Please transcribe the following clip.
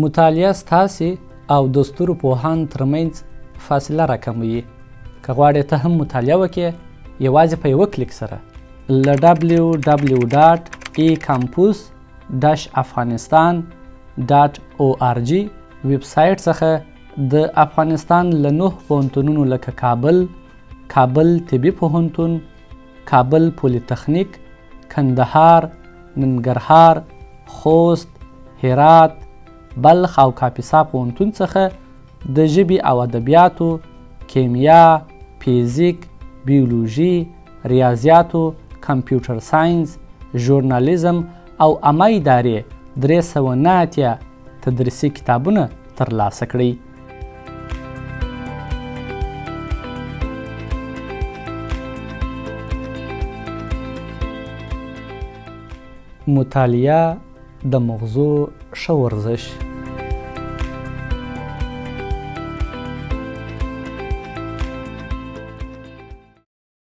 مطالعه ستاسې او د سترو پوهانو ترمنځ فاصله راکموي. که غواړې ته هم مطالعه وکړې یوازې په یوه کلیک سره له www.ecampus-afghanistan.org ویبسایټ څخه د افغانستان له 9 پوهنتونونو لکه کابل طبي پوهنتون، کابل پولیتخنیک، کندهار، ننګرهار، خوست، هرات، بلخ او کاپیسا پوهنتون څخه د ژبې او ادبیاتو، کیمیا، فیزیک، بیولوژي، ریاضیاتو، کمپیوټر ساینس، ژورنالیزم او عامه ادارې 389 تدریسي کتابونه ترلاسه کړئ. مطالعه د مغزو ښه ورزش